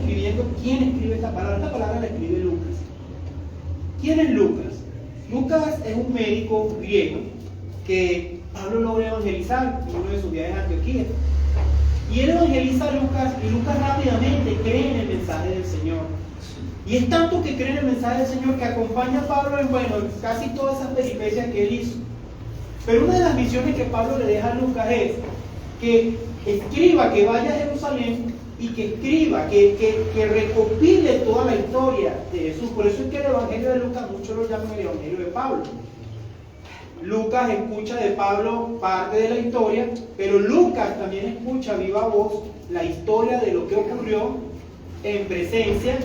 describiendo quién escribe esta palabra. Esta palabra la escribe Lucas. ¿Quién es Lucas? Lucas es un médico griego que Pablo logra evangelizar en uno de sus viajes a Antioquía. Y él evangeliza a Lucas, y Lucas rápidamente cree en el mensaje del Señor. Y es tanto que cree en el mensaje del Señor que acompaña a Pablo en casi todas esas peripecias que él hizo. Pero una de las misiones que Pablo le deja a Lucas es que escriba, que vaya a Jerusalén y que escriba, que recopile toda la historia de Jesús. Por eso es que el Evangelio de Lucas muchos lo llaman el Evangelio de Pablo. Lucas escucha de Pablo parte de la historia, pero Lucas también escucha a viva voz la historia de lo que ocurrió en presencia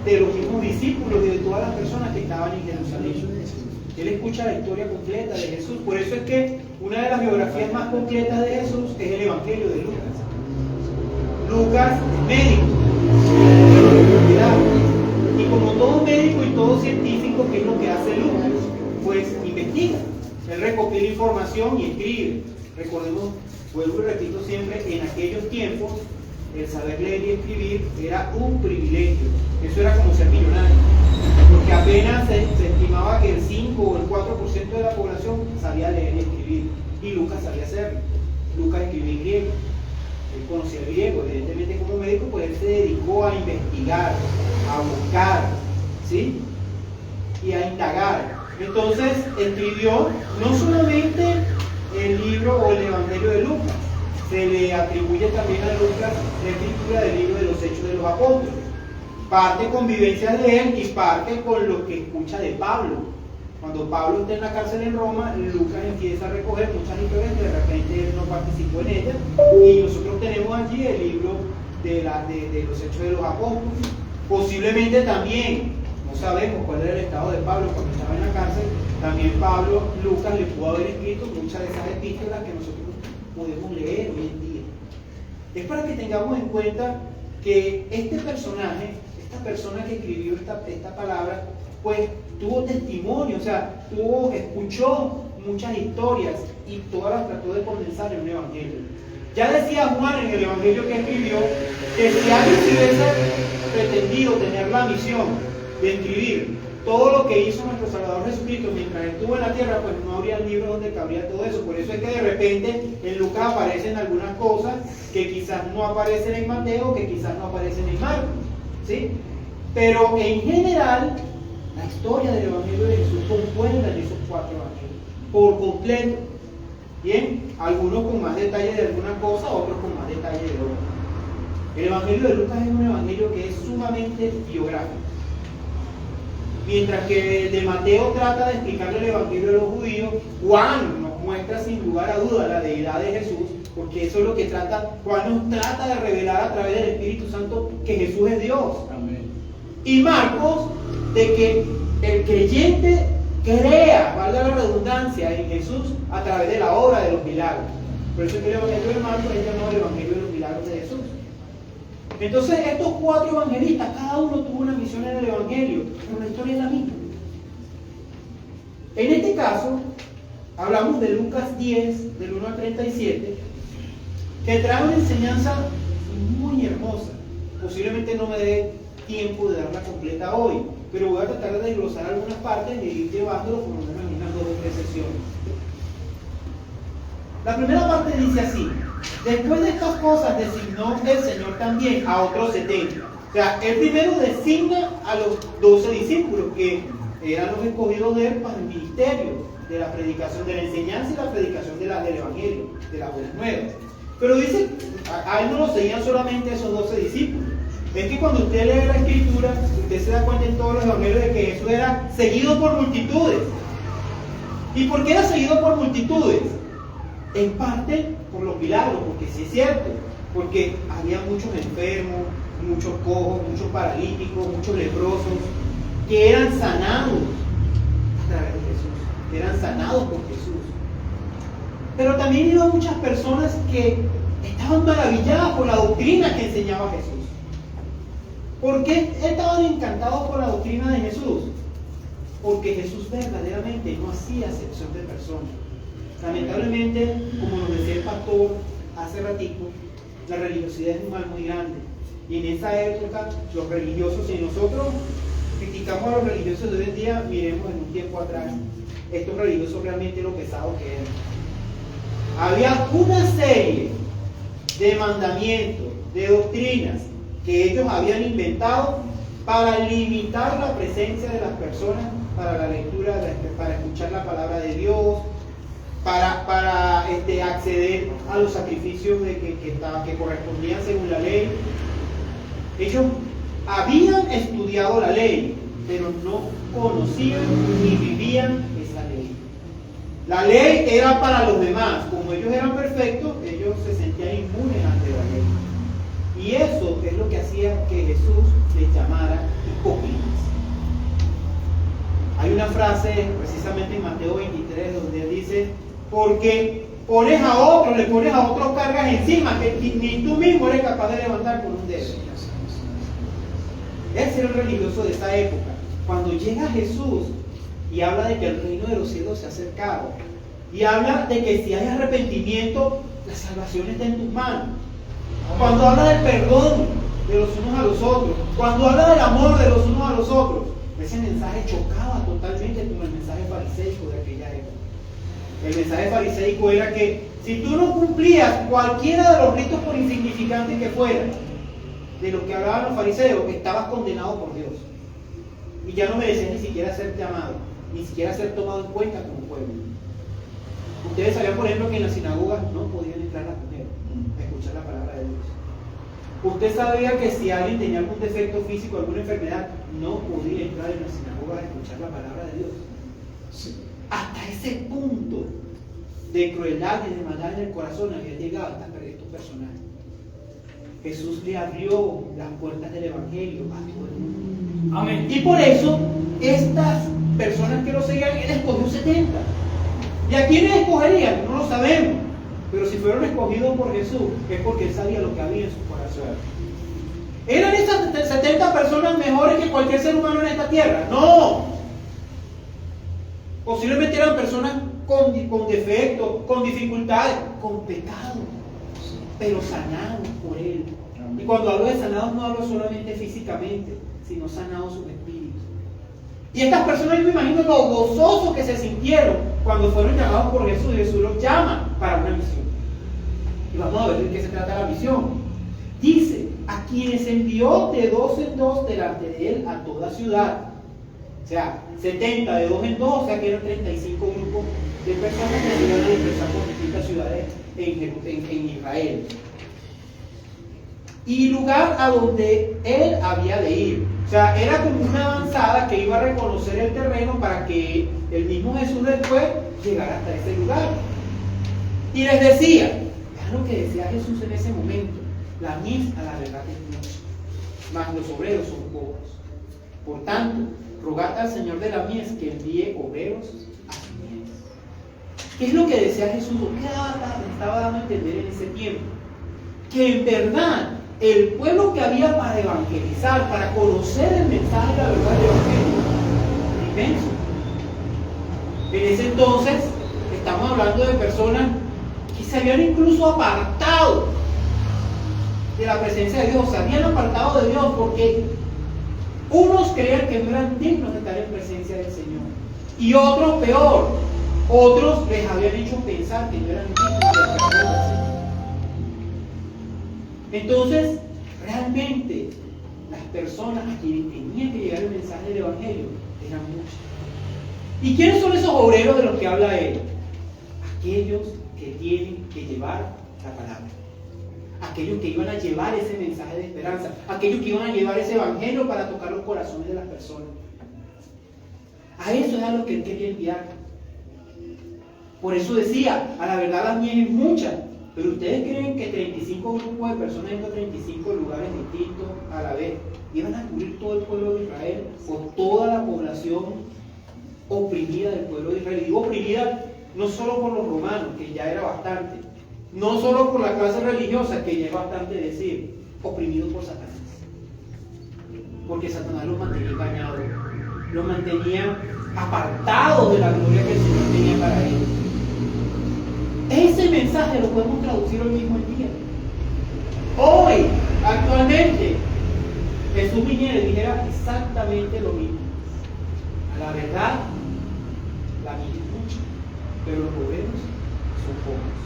de los mismos discípulos y de todas las personas que estaban en Jerusalén. Él escucha la historia completa de Jesús. Por eso es que una de las biografías más completas de Jesús es el Evangelio de Lucas. Lucas es médico, y como todo médico y todo científico, ¿qué es lo que hace Lucas? Pues investiga. Él recopila información y escribe. Recordemos, vuelvo y repito siempre, en aquellos tiempos el saber leer y escribir era un privilegio. Eso era como ser millonario, porque apenas se estimaba que el 5 o el 4% de la población sabía leer y escribir, y Lucas sabía hacerlo. Lucas escribía en griego, él conocía el griego, evidentemente como médico, pues él se dedicó a investigar, a buscar, ¿sí? Y a indagar. Entonces escribió no solamente el libro o el Evangelio de Lucas, se le atribuye también a Lucas la escritura del libro de los Hechos de los Apóstoles. Parte con vivencias de él y parte con lo que escucha de Pablo. Cuando Pablo está en la cárcel en Roma, Lucas empieza a recoger muchas historias que de repente él no participó en ellas, y nosotros tenemos allí el libro de los Hechos de los Apóstoles. Posiblemente también, no sabemos cuál era el estado de Pablo cuando estaba en la cárcel, también Lucas le pudo haber escrito muchas de esas epístolas que nosotros podemos leer hoy en día. Es para que tengamos en cuenta que este personaje, esta persona que escribió esta palabra, pues tuvo testimonio, o sea, escuchó muchas historias y todas las trató de condensar en un evangelio. Ya decía Juan en el evangelio que escribió que si alguien se hubiese pretendido tener la misión de escribir todo lo que hizo nuestro Salvador Jesucristo mientras estuvo en la tierra, pues no habría libro donde cabría todo eso. Por eso es que de repente en Lucas aparecen algunas cosas que quizás no aparecen en Mateo, que quizás no aparecen en Marcos, ¿sí? Pero en general, la historia del Evangelio de Jesús concuerda en esos 4 evangelios, por completo. Bien, algunos con más detalle de alguna cosa, otros con más detalle de otra. El Evangelio de Lucas es un evangelio que es sumamente biográfico. Mientras que el de Mateo trata de explicarle el Evangelio de los judíos, Juan nos muestra sin lugar a duda la deidad de Jesús, porque eso es lo que Juan nos trata de revelar a través del Espíritu Santo que Jesús es Dios. Amén. Y Marcos, de que el creyente crea, valga la redundancia, en Jesús a través de la obra de los milagros. Por eso es que el Evangelio de Marcos es llamado el Evangelio de los milagros de Jesús. Entonces estos 4 evangelistas, cada uno tuvo una misión en el Evangelio, pero la historia es la misma. En este caso, hablamos de Lucas 10, del 1 al 37, que trae una enseñanza muy hermosa. Posiblemente no me dé tiempo de darla completa hoy, pero voy a tratar de desglosar algunas partes e ir llevándolo por lo menos en unas 2 o 3 sesiones. La primera parte dice así: después de estas cosas designó el Señor también a otros 70. O sea, él primero designa a los 12 discípulos, que eran los escogidos de él para el ministerio de la predicación, de la enseñanza y la predicación del Evangelio, de las buenas nuevas. Pero dice, a él no lo seguían solamente esos 12 discípulos. Es que cuando usted lee la Escritura, usted se da cuenta en todos los evangelios de que Jesús era seguido por multitudes. ¿Y por qué era seguido por multitudes? En parte por los milagros, porque sí es cierto, porque había muchos enfermos, muchos cojos, muchos paralíticos, muchos leprosos, que eran sanados a través de Jesús, eran sanados por Jesús. Pero también iban muchas personas que estaban maravilladas por la doctrina que enseñaba Jesús. ¿Por qué estaban encantados por la doctrina de Jesús? Porque Jesús verdaderamente no hacía acepción de personas. Lamentablemente, como nos decía el pastor hace ratito, la religiosidad es un mal muy grande. Y en esa época, los religiosos, si nosotros criticamos a los religiosos de hoy en día, miremos en un tiempo atrás, estos religiosos realmente lo pesados que eran. Había una serie de mandamientos, de doctrinas que ellos habían inventado para limitar la presencia de las personas para la lectura, para escuchar la palabra de Dios, para acceder a los sacrificios que correspondían según la ley. Ellos habían estudiado la ley, pero no conocían ni vivían esa ley. La ley era para los demás. Como ellos eran perfectos, ellos se sentían inmunes ante la ley. Y eso es lo que hacía que Jesús les llamara hipócritas. Hay una frase precisamente en Mateo 23 donde dice: porque le pones a otros cargas encima que ni tú mismo eres capaz de levantar con un dedo. Ese era el religioso de esa época. Cuando llega Jesús y habla de que el reino de los cielos se ha acercado, y habla de que si hay arrepentimiento, la salvación está en tus manos. Cuando habla del perdón de los unos a los otros, cuando habla del amor de los unos a los otros, ese mensaje chocaba totalmente con el mensaje fariseico de aquella época. El mensaje fariseico era que si tú no cumplías cualquiera de los ritos, por insignificantes que fueran, de lo que hablaban los fariseos, estabas condenado por Dios. Y ya no merecías ni siquiera ser llamado, ni siquiera ser tomado en cuenta como pueblo. Ustedes sabían, por ejemplo, que en las sinagogas no podían entrar las mujeres a escuchar la palabra de Dios. Usted sabía que si alguien tenía algún defecto físico, alguna enfermedad, no podía entrar en las sinagogas a escuchar la palabra de Dios. Sí. Hasta ese punto de crueldad y de maldad en el corazón había llegado estos personajes. Jesús le abrió las puertas del Evangelio a todo el mundo. Amén. Y por eso, estas personas que lo seguían, él escogió 70. ¿Y a quiénes escogerían? No lo sabemos. Pero si fueron escogidos por Jesús, es porque él sabía lo que había en su corazón. ¿Eran esas 70 personas mejores que cualquier ser humano en esta tierra? No. Posiblemente eran personas con defectos, con dificultades, con pecado, pero sanados por él. Y cuando hablo de sanados, no hablo solamente físicamente, sino sanados sus espíritus. Y estas personas, yo me imagino lo gozosos que se sintieron cuando fueron llamados por Jesús, y Jesús los llama para una misión. Y vamos a ver de qué se trata la misión. Dice: a quienes envió de 2 en 2 delante de él a toda ciudad. O sea, 70 de 2 en 2, o sea que eran 35 grupos de personas que se iban a dispersar por distintas ciudades en Israel. Y lugar a donde él había de ir. O sea, era como una avanzada que iba a reconocer el terreno para que el mismo Jesús después llegara hasta ese lugar. Y les decía, vean lo que decía Jesús en ese momento: la mies a la verdad es mucha, mas los obreros son pocos. Por tanto, rogad al Señor de la mies que envíe obreros a su mies. ¿Qué es lo que decía Jesús? ¿Qué estaba dando a entender en ese tiempo? Que en verdad el pueblo que había para evangelizar, para conocer el mensaje de la verdad del Evangelio, era inmenso. En ese entonces estamos hablando de personas que se habían incluso apartado de la presencia de Dios, se habían apartado de Dios porque unos creían que no eran dignos de estar en presencia del Señor, y otros peor, otros les habían hecho pensar que no eran dignos de estar en el Señor. Entonces, realmente las personas a quienes tenía que llegar el mensaje del Evangelio eran muchas. ¿Y quiénes son esos obreros de los que habla él? Aquellos que tienen que llevar la palabra, aquellos que iban a llevar ese mensaje de esperanza, aquellos que iban a llevar ese evangelio para tocar los corazones de las personas. A eso es a lo que él quería enviar. Por eso decía: a la verdad las mies es muchas, pero ustedes creen que 35 grupos de personas en 35 lugares distintos a la vez iban a cubrir todo el pueblo de Israel, o toda la población oprimida del pueblo de Israel. Y digo oprimida no solo por los romanos, que ya era bastante, no solo por la clase religiosa, que ya es bastante decir, oprimidos por Satanás. Porque Satanás los mantenía engañados, los mantenía apartados de la gloria que el Señor tenía para ellos. Ese mensaje lo podemos traducir hoy mismo en día. Hoy Actualmente, Jesús viniera y dijera exactamente lo mismo. A la verdad, la vida es mucha, pero los obreros son pocos.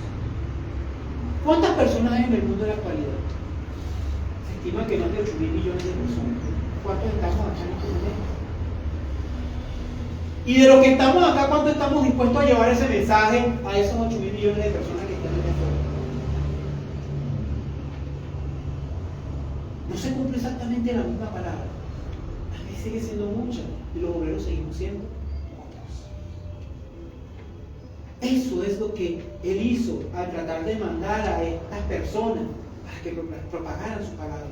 ¿Cuántas personas hay en el mundo de la actualidad? Se estima que más de 8.000 millones de personas. ¿Cuántos estamos acá en este momento? Y de los que estamos acá, ¿cuánto estamos dispuestos a llevar ese mensaje a esos 8.000 millones de personas que están allá afuera? No se cumple exactamente la misma palabra. A mí sigue siendo mucha y los obreros seguimos siendo pocos. Eso es lo que Él hizo al tratar de mandar a estas personas para que propagaran su palabra.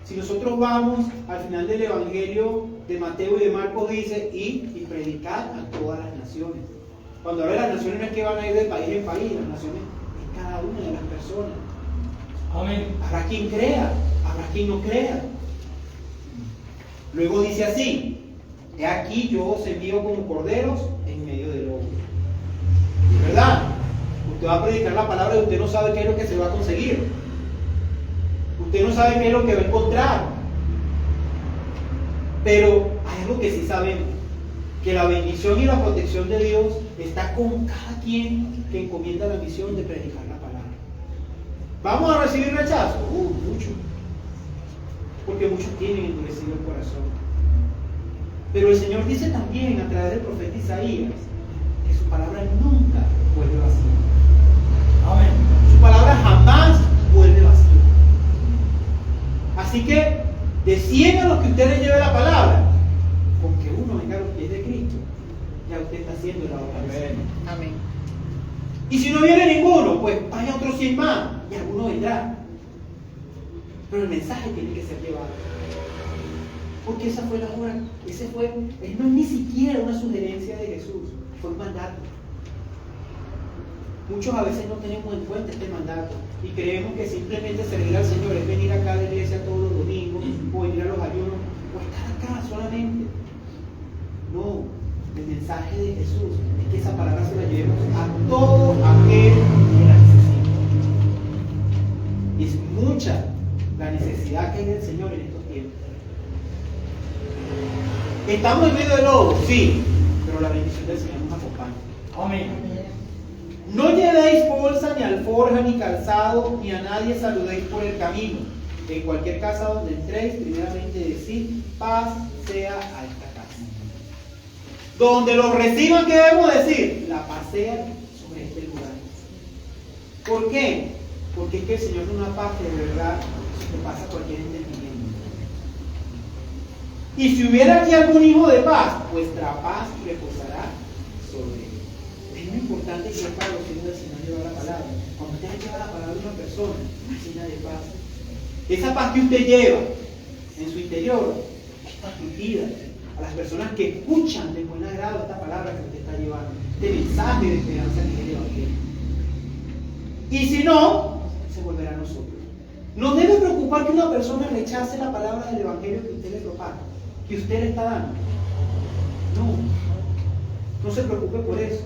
Si nosotros vamos al final del Evangelio de Mateo y de Marcos, dice: id y predicad a todas las naciones. Cuando habla de las naciones no es que van a ir de país en país, las naciones es cada una de las personas. Amén. Habrá quien crea, habrá quien no crea. Luego dice así: he aquí yo os envío como corderos en medio de lobos. ¿Verdad? Usted va a predicar la palabra y usted no sabe qué es lo que se va a conseguir. Usted no sabe qué es lo que va a encontrar. Pero hay algo que sí sabemos: que la bendición y la protección de Dios está con cada quien que encomienda la misión de predicar la palabra. ¿Vamos a recibir rechazo? Mucho. Porque muchos tienen endurecido el corazón. Pero el Señor dice también a través del profeta Isaías que su palabra nunca vuelve vacía. Amén. Su palabra jamás vuelve vacía. Así que, de 100 a los que usted le lleve la palabra, con que uno venga a los pies de Cristo, ya usted está haciendo la obra del Señor. Amén. Y si no viene ninguno, pues vaya otros 100 más y alguno vendrá. Pero el mensaje tiene que ser llevado. Porque esa fue la obra, no es ni siquiera una sugerencia de Jesús, fue un mandato. Muchos a veces no tenemos en cuenta este mandato y creemos que simplemente servir al Señor es venir acá a la iglesia todos los domingos, o venir a los ayunos, o estar acá solamente. No, el mensaje de Jesús es que esa palabra se la llevemos a todo aquel que la necesita. Y es mucha la necesidad que hay del Señor en estos tiempos. ¿Estamos en medio de lobo? Sí, pero la bendición del Señor nos acompaña. Amén. No llevéis bolsa, ni alforja, ni calzado, ni a nadie saludéis por el camino. En cualquier casa donde entréis, primeramente decid: paz sea a esta casa. Donde los reciban, ¿qué debemos decir? La paz sea sobre este lugar. ¿Por qué? Porque es que el Señor es una paz que de verdad te pasa cualquier entendimiento. Y si hubiera aquí algún hijo de paz, vuestra paz reposará sobre él. Es muy importante que para los hijos del Señor llevar la palabra. Cuando usted lleva la palabra de una persona, es llena de paz. Esa paz que usted lleva en su interior es transmitida a las personas que escuchan de buen agrado esta palabra que usted está llevando, este mensaje de esperanza que es el Evangelio. Y si no, se volverá a nosotros. Nos debe preocupar que una persona rechace la palabra del Evangelio que usted le propaga, que usted le está dando. No se preocupe por eso.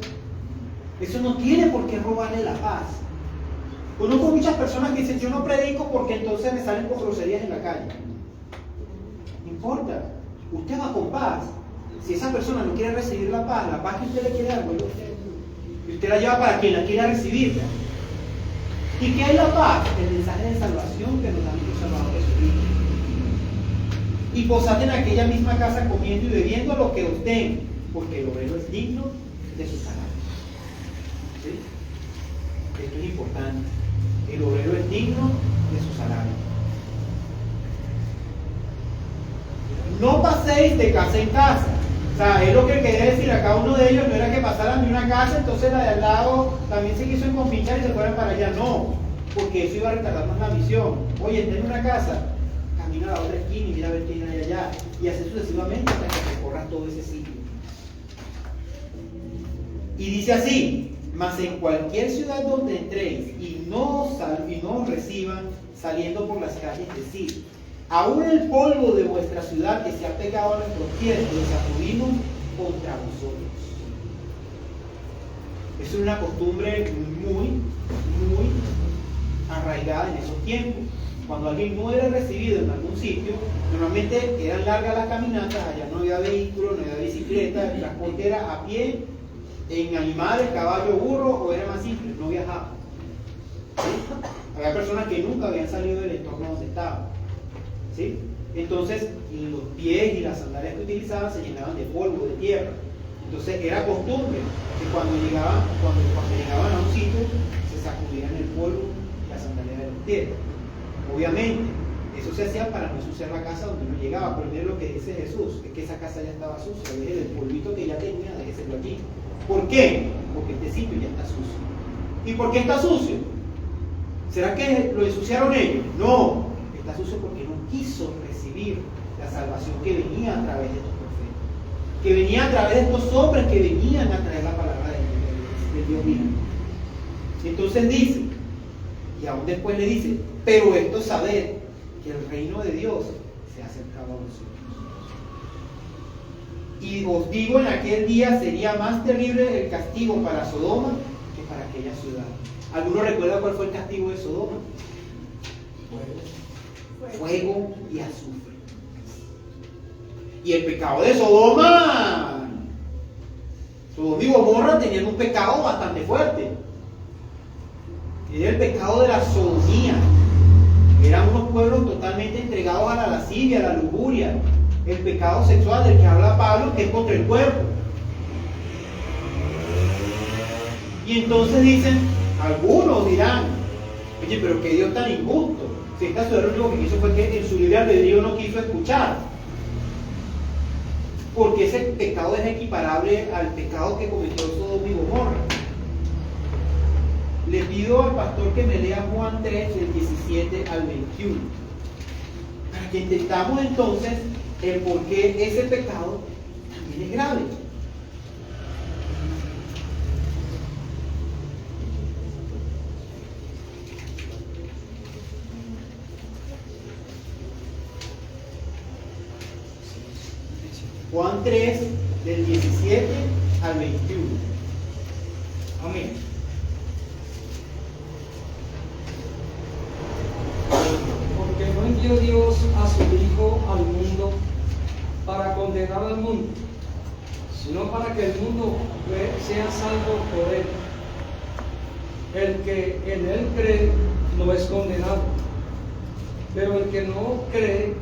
Eso no tiene por qué robarle la paz. Conozco muchas personas que dicen: yo no predico porque entonces me salen con groserías en la calle. No importa, usted va con paz. Si esa persona no quiere recibir la paz que usted le quiere dar, bueno, usted la lleva para quien la quiera recibirla. ¿Y qué es la paz? El mensaje de salvación que nos da nuestro Salvador Jesucristo. Y posad en aquella misma casa comiendo y bebiendo lo que os den, porque el obrero es digno de su salario. ¿Sí? Esto es importante. El obrero es digno de su salario. No paséis de casa en casa. O sea, es lo que quería decir a cada uno de ellos. No era que pasaran de una casa, entonces la de al lado también se quiso enconfinchar y se fueran para allá. No, porque eso iba a retardar más la misión. Oye, entra en una casa, camina a la otra esquina y mira a ver quién hay allá. Y así sucesivamente hasta que recorras todo ese sitio. Y dice así: mas en cualquier ciudad donde entréis y no os reciban, saliendo por las calles, decid: aún el polvo de vuestra ciudad que se ha pegado a nuestros pies, lo sacudimos contra vosotros. Es una costumbre muy arraigada en esos tiempos. cuando alguien no era recibido en algún sitio, normalmente eran largas las caminatas, allá no había vehículos, no había bicicleta, el transporte era a pie, en animales, caballo, burro, o era más simple, no viajaba. ¿Sí? Había personas que nunca habían salido del entorno donde estaban. ¿Sí? Entonces, los pies y las sandalias que utilizaban se llenaban de polvo, de tierra. Entonces, era costumbre que cuando llegaban a un sitio, se sacudieran el polvo y las sandalias de los pies. Obviamente, eso se hacía para no ensuciar la casa donde uno llegaba. Pero miren lo que dice Jesús, es que esa casa ya estaba sucia, deje del polvito que ya tenía, déjeselo aquí. ¿Por qué? Porque este sitio ya está sucio. ¿Y por qué está sucio? ¿Será que lo ensuciaron ellos? No, está sucio porque no quiso recibir la salvación que venía a través de estos profetas, que venía a través de estos hombres que venían a traer la palabra de Dios mismo. Entonces dice, y aún después le dice, pero esto sabed que el reino de Dios se ha acercado a vosotros. Y os digo, en aquel día sería más terrible el castigo para Sodoma que para aquella ciudad. ¿Alguno recuerda cuál fue el castigo de Sodoma? Fuego y azufre. Y el pecado de Sodoma y Gomorra tenían un pecado bastante fuerte. Era el pecado de la sodomía. Eran unos pueblos totalmente entregados a la lascivia, a la lujuria. El pecado sexual del que habla Pablo, que es contra el cuerpo. Y entonces dicen, algunos dirán, oye, pero qué Dios tan injusto. Si esta ciudad lo único que hizo fue que en su libre albedrío no quiso escuchar. Porque ese pecado es equiparable al pecado que cometió Sodoma y Gomorra. Le pido al pastor que me lea Juan 3, del 17 al 21. Para que entendamos entonces el por qué ese pecado también es grave. Juan 3, del 17 al 21. Amén. Porque no envió Dios a su Hijo al mundo para condenar al mundo, sino para que el mundo sea salvo por él. El que en él cree no es condenado, pero el que no cree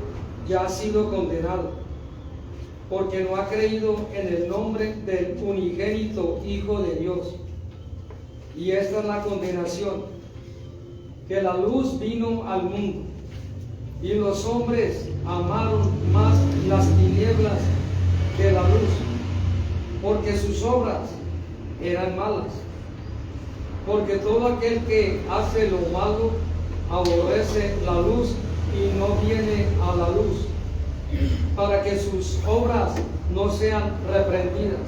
ya ha sido condenado, porque no ha creído en el nombre del unigénito Hijo de Dios. Y esta es la condenación, que la luz vino al mundo, y los hombres amaron más las tinieblas que la luz, porque sus obras eran malas. Porque todo aquel que hace lo malo aborrece la luz y no viene a la luz, para que sus obras no sean reprendidas.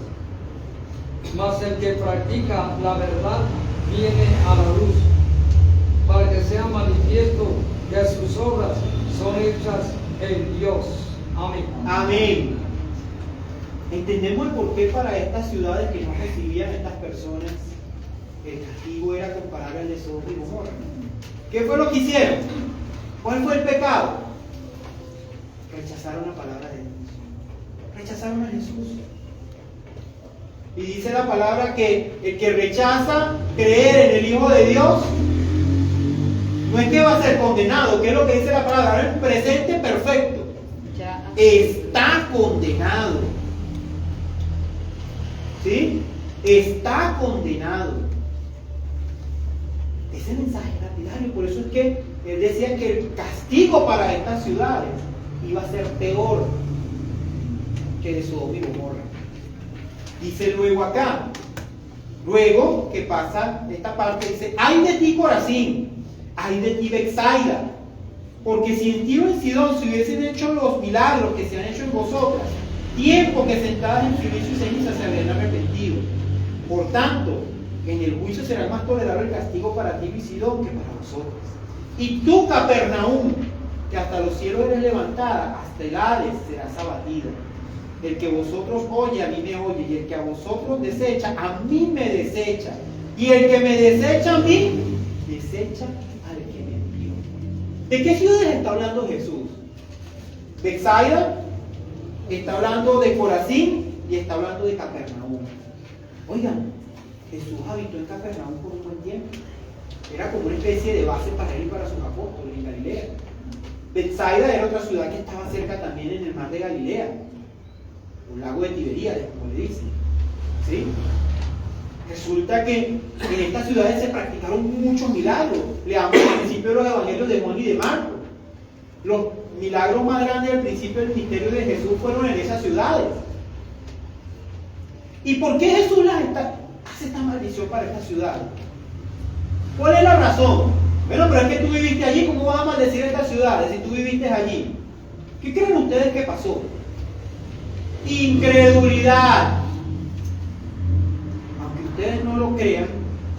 Mas el que practica la verdad viene a la luz, para que sea manifiesto que sus obras son hechas en Dios. Amén. Amén. Entendemos el porqué para estas ciudades que no recibían a estas personas el castigo era comparable al de Sodoma y Gomorra. ¿Qué fue lo que hicieron? ¿Cuál fue el pecado? Rechazaron la palabra de Dios. Rechazaron a Jesús. Y dice la palabra que el que rechaza creer en el Hijo de Dios no es que va a ser condenado, que es lo que dice la palabra, ahora el presente perfecto. Está condenado. ¿Sí? Está condenado. Ese mensaje es lapidario, por eso es que él decía que el castigo para estas ciudades iba a ser peor que de Sodoma y Gomorra. Dice luego acá, luego que pasa esta parte, dice, ay de ti Corazín, ay de ti Betsaida, porque si en Tiro y en Sidón se hubiesen hecho los milagros que se han hecho en vosotras, tiempo que sentadas en silencio y ceniza se habrían arrepentido. Por tanto, en el juicio será más tolerable el castigo para Tiro y Sidón que para vosotras. Y tú, Capernaum, que hasta los cielos eres levantada, hasta el Hades serás abatida. El que vosotros oye, a mí me oye, y el que a vosotros desecha, a mí me desecha. Y el que me desecha a mí, desecha al que me envió. ¿De qué ciudades está hablando Jesús? Betsaida, está hablando de Corazín y está hablando de Capernaum. Oigan, Jesús habitó en Capernaum por un buen tiempo. Era como una especie de base para él y para sus apóstoles en Galilea. Betsaida era otra ciudad que estaba cerca también en el mar de Galilea, un lago de Tiberíades, como le dicen. ¿Sí? Resulta que en estas ciudades se practicaron muchos milagros. Leamos al principio de los evangelios de Juan y de Marcos. Los milagros más grandes del principio del ministerio de Jesús fueron en esas ciudades. ¿Y por qué Jesús hace esta maldición para estas ciudades? ¿Cuál es la razón? Bueno, pero es que tú viviste allí, ¿cómo vas a maldecir estas ciudades si tú viviste allí? ¿Qué creen ustedes que pasó? Incredulidad. Aunque ustedes no lo crean,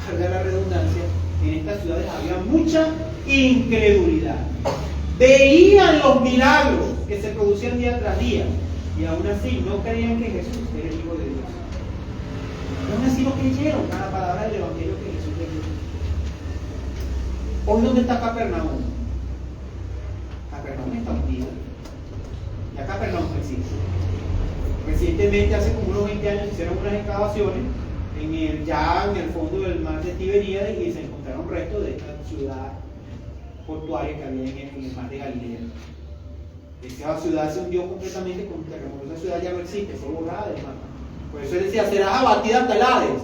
valga la redundancia, en estas ciudades había mucha incredulidad. Veían los milagros que se producían día tras día y aún así no creían que Jesús era el Hijo de Dios. Aún así no creyeron a la palabra del Evangelio que Jesús les dijo. Hoy, ¿dónde está Capernaum? Capernaum está hundida. Ya Capernaum no existe. Recientemente, hace como unos 20 años, hicieron unas excavaciones ya en el fondo del mar de Tiberíades y se encontraron restos de esta ciudad portuaria que había en el mar de Galilea. Esa ciudad se hundió completamente con un terremoto. Esa ciudad ya no existe, fue borrada del mar. Por eso él decía, serás abatida hasta el Hades.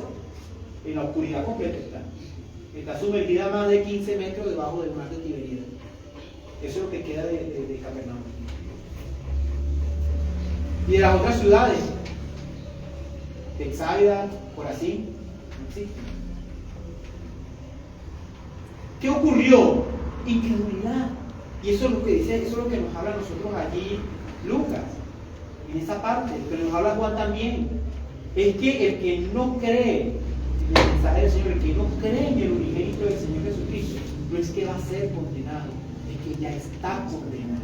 En la oscuridad completa está. Está sumergida a más de 15 metros debajo del mar de Tiberíades. Eso es lo que queda de Capernaum. Y de las otras ciudades, Betsaida, Corazín, no existen. ¿Qué ocurrió? Incredulidad. Y eso es lo que dice, eso es lo que nos habla a nosotros allí Lucas, en esa parte, lo que nos habla Juan también. Es que el que no cree en el mensaje del Señor, el que no cree en el unigénito del Señor Jesucristo, no es que va a ser condenado, es que ya está condenado.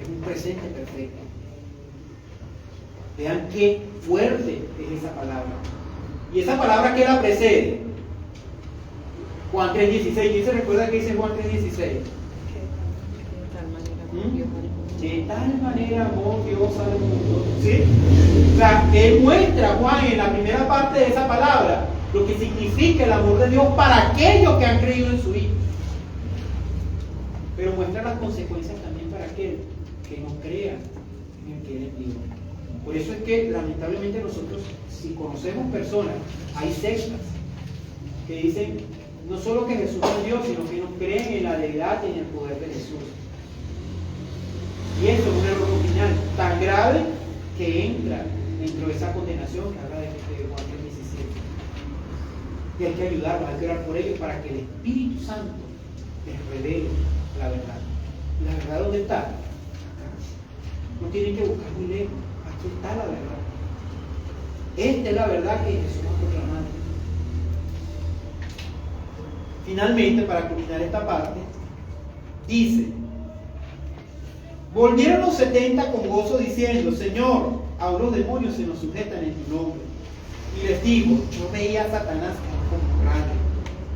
Es un presente perfecto. Vean qué fuerte es esa palabra. Y esa palabra que la precede, Juan 3:16. ¿Quién se recuerda que dice Juan 3:16? De tal manera amó Dios al mundo. ¿Sí? O sea, él muestra, Juan, en la primera parte de esa palabra, lo que significa el amor de Dios para aquellos que han creído en su Hijo. Pero muestra las consecuencias también para aquel que no crea en el que Él envió. Por eso es que, lamentablemente, nosotros, si conocemos personas, hay sectas que dicen no solo que Jesús es Dios, sino que no creen en la deidad y en el poder de Jesús. Y eso es un error doctrinal tan grave que entra dentro de esa condenación que habla de Juan 3:17. Y hay que ayudarlos, hay que orar por ellos para que el Espíritu Santo les revele la verdad. ¿La verdad dónde está? Acá. No tienen que buscar muy lejos. Aquí está la verdad. Esta es la verdad que Jesús ha proclamado. Finalmente, para culminar esta parte, dice: volvieron los 70 con gozo diciendo: Señor, aún los demonios se nos sujetan en tu nombre. Y les digo: yo veía a Satanás como un rayo.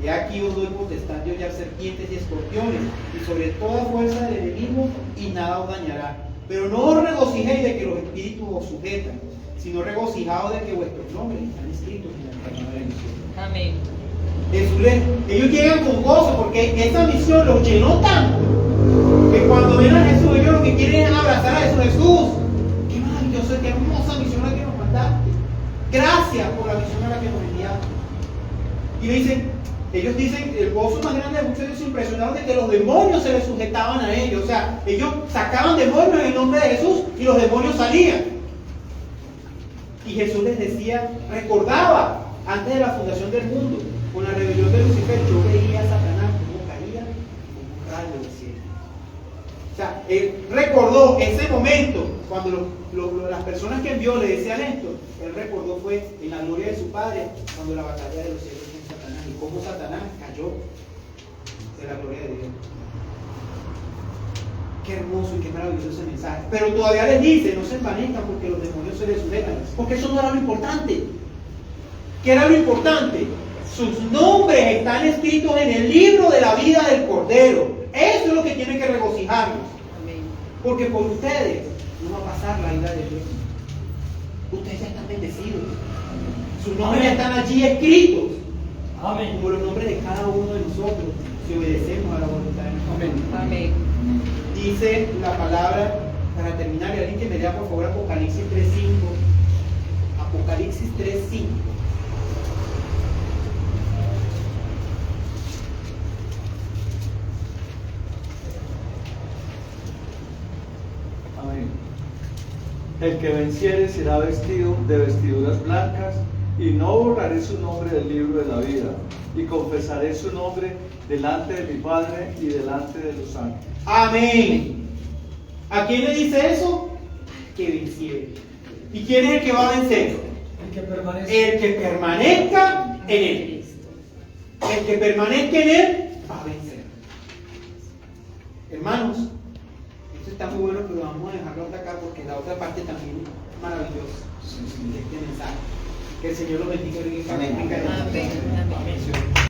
He aquí os doy potestad de hollar serpientes y escorpiones, y sobre toda fuerza del enemigo, y nada os dañará. Pero no os regocijéis de que los espíritus os sujetan, sino regocijaos de que vuestros nombres están escritos en la palabra de Dios. Amén. Ellos llegan con gozo porque esa misión los llenó tanto que cuando ven a Jesús, ellos lo que quieren es abrazar a Jesús. Qué maravilloso, qué hermosa misión la que nos mandaste. Gracias por la misión a la que nos enviaste. Y ellos dicen, el gozo más grande de muchos se impresionaron de que los demonios se les sujetaban a ellos. O sea, ellos sacaban demonios en el nombre de Jesús y los demonios salían. Y Jesús les decía, recordaba, antes de la fundación del mundo, con la rebelión de Lucifer, yo veía a Satanás como caía como un rayo del cielo. O sea, él recordó ese momento cuando las personas que envió le decían esto. Él recordó fue en la gloria de su Padre, cuando la batalla de los cielos con Satanás, y cómo Satanás cayó de la gloria de Dios. Qué hermoso y qué maravilloso ese mensaje. Pero todavía les dice, no se envanezcan porque los demonios se les sujetan, porque eso no era lo importante. ¿Qué era lo importante? Sus nombres están escritos en el libro de la vida del Cordero. Eso es lo que tiene que regocijarnos. Porque por ustedes no va a pasar la ira de Dios. Ustedes ya están bendecidos. Sus nombres ya están allí escritos. Amén. Como los nombres de cada uno de nosotros, si obedecemos a la voluntad de Dios. Amén. Dice la palabra, para terminar, y alguien que me lea por favor Apocalipsis 3:5. Apocalipsis 3:5. Amén. El que venciere será vestido de vestiduras blancas, y no borraré su nombre del libro de la vida, y confesaré su nombre delante de mi Padre y delante de los ángeles. Amén. ¿A quién le dice eso? Que venciere. ¿Y quién es el que va a vencer? El que permanece. El que permanezca en él. El que permanezca en él va a vencer. Hermanos, esto está muy bueno, pero vamos a dejarlo hasta acá porque la otra parte también es maravillosa de este mensaje. Que el Señor lo bendiga. Amén. Amén.